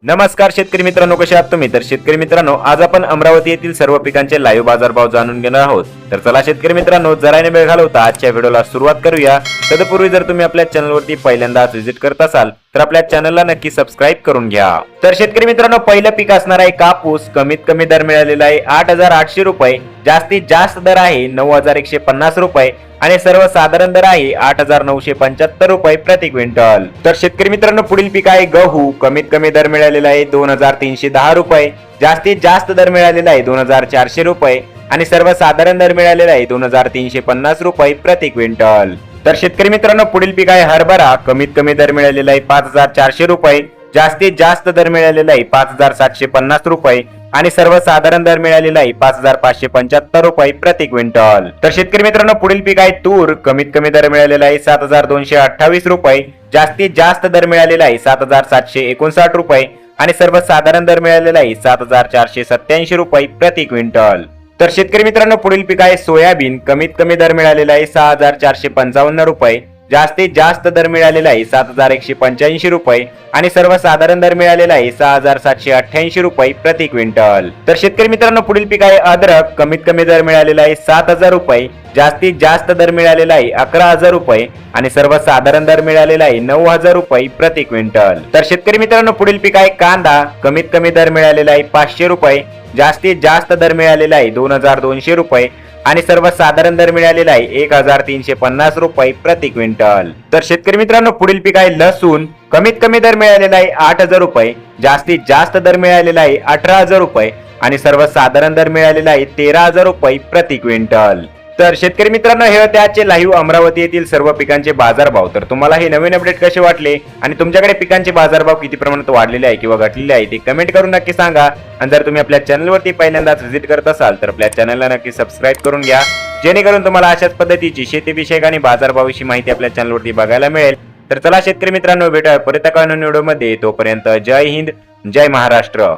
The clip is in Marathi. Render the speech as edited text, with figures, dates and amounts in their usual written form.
नमस्कार शेतकरी मित्रांनो, कसे आहात तुम्ही? तर शेतकरी मित्रांनो, आज आपण अमरावती येथील सर्व पिकांचे लाईव्ह बाजारभाव जाणून घेणार आहोत. तर चला शेतकरी मित्रांनो, जराने वेळ घालवता आजच्या व्हिडिओला सुरुवात करूया. तत्पूर्वी जर तुम्ही आपल्या चॅनलवरती पहिल्यांदाच व्हिजिट करत असाल तर आपल्या चॅनलला नक्की सबस्क्राईब करून घ्या. तर शेतकरी मित्रांनो, पहिलं पीक असणार आहे कापूस. कमीत कमी दर मिळालेला आहे 8,800 रुपये. जास्तीत जास्त दर आहे 9,150 रुपये आणि सर्वसाधारण दर आहे 8,975 रुपये प्रति क्विंटल. तर शेतकरी मित्रांनो, पुढील पीक आहे गहू. कमीत कमी दर मिळालेला आहे 2,310 रुपये. जास्तीत जास्त दर मिळालेला आहे 2,400 रुपये आणि सर्वसाधारण दर मिळालेला आहे 2,350 रुपये प्रति क्विंटल. तर शेतकरी मित्रांनो, पुढील पीक आहे हरभरा. कमीत कमी दर मिळालेला आहे 5,400 रुपये. जास्तीत जास्त दर मिळालेला आहे 5,750 रुपये आणि सर्वसाधारण दर मिळालेला आहे 5,575 रुपये प्रति क्विंटल. तर शेतकरी मित्रांनो, पुढील पीक आहे तूर. कमीत कमी दर मिळालेला आहे 7,228 रुपये. जास्तीत जास्त दर मिळालेला आहे 7,759 रुपये आणि सर्वसाधारण दर मिळालेला आहे 7,487 रुपये प्रति क्विंटल. तर शेतकरी मित्रांनो, पुढील पीक आहे सोयाबीन. कमीत कमी दर मिळालेला आहे 6,455 रुपये. जास्तीत जास्त दर मिळालेला आहे 7,185 रुपये आणि सर्वसाधारण दर मिळालेला आहे 6,788 रुपये प्रति क्विंटल. तर शेतकरी मित्रांनो, पुढील पीक आहे अद्रक. कमीत कमी दर मिळालेला आहे 7,000 रुपये. जास्तीत जास्त दर मिळालेला आहे 11,000 रुपये आणि सर्वसाधारण दर मिळालेला आहे 9,000 रुपये प्रति क्विंटल. तर शेतकरी मित्रांनो, पुढील पीक आहे कांदा. कमीत कमी दर मिळालेला आहे 500 रुपये. जास्तीत जास्त दर मिळालेला आहे 2,200 रुपये आणि सर्वसाधारण दर मिळालेला आहे 1,350 रुपये प्रति क्विंटल. तर शेतकरी मित्रांनो, पुढील पीक आहे लसूण. कमीत कमी दर मिळालेला आहे 8,000 रुपये. जास्तीत जास्त दर मिळालेला आहे 18,000 रुपये आणि सर्वसाधारण दर मिळालेला आहे 13,000 रुपये प्रति क्विंटल. तर शेतकरी मित्रांनो, हे होते आजचे लाईव्ह अमरावती येथील सर्व पिकांचे बाजारभाव. तर तुम्हाला हे नवीन अपडेट कसे वाटले आणि तुमच्याकडे पिकांचे बाजारभाव किती प्रमाणात वाढलेले आहे किंवा घटलेले आहे ते कमेंट करून नक्की सांगा. आणि जर तुम्ही आपल्या चॅनलवरती पहिल्यांदाच व्हिजिट करत असाल तर आपल्या चॅनलला नक्की सबस्क्राईब करून घ्या, जेणेकरून तुम्हाला अशाच पद्धतीची शेतीविषयक आणि बाजारभावाविषयी माहिती आपल्या चॅनलवरती बघायला मिळेल. तर चला शेतकरी मित्रांनो, भेटूया परत एका नवीन व्हिडिओमध्ये. तोपर्यंत जय हिंद, जय महाराष्ट्र.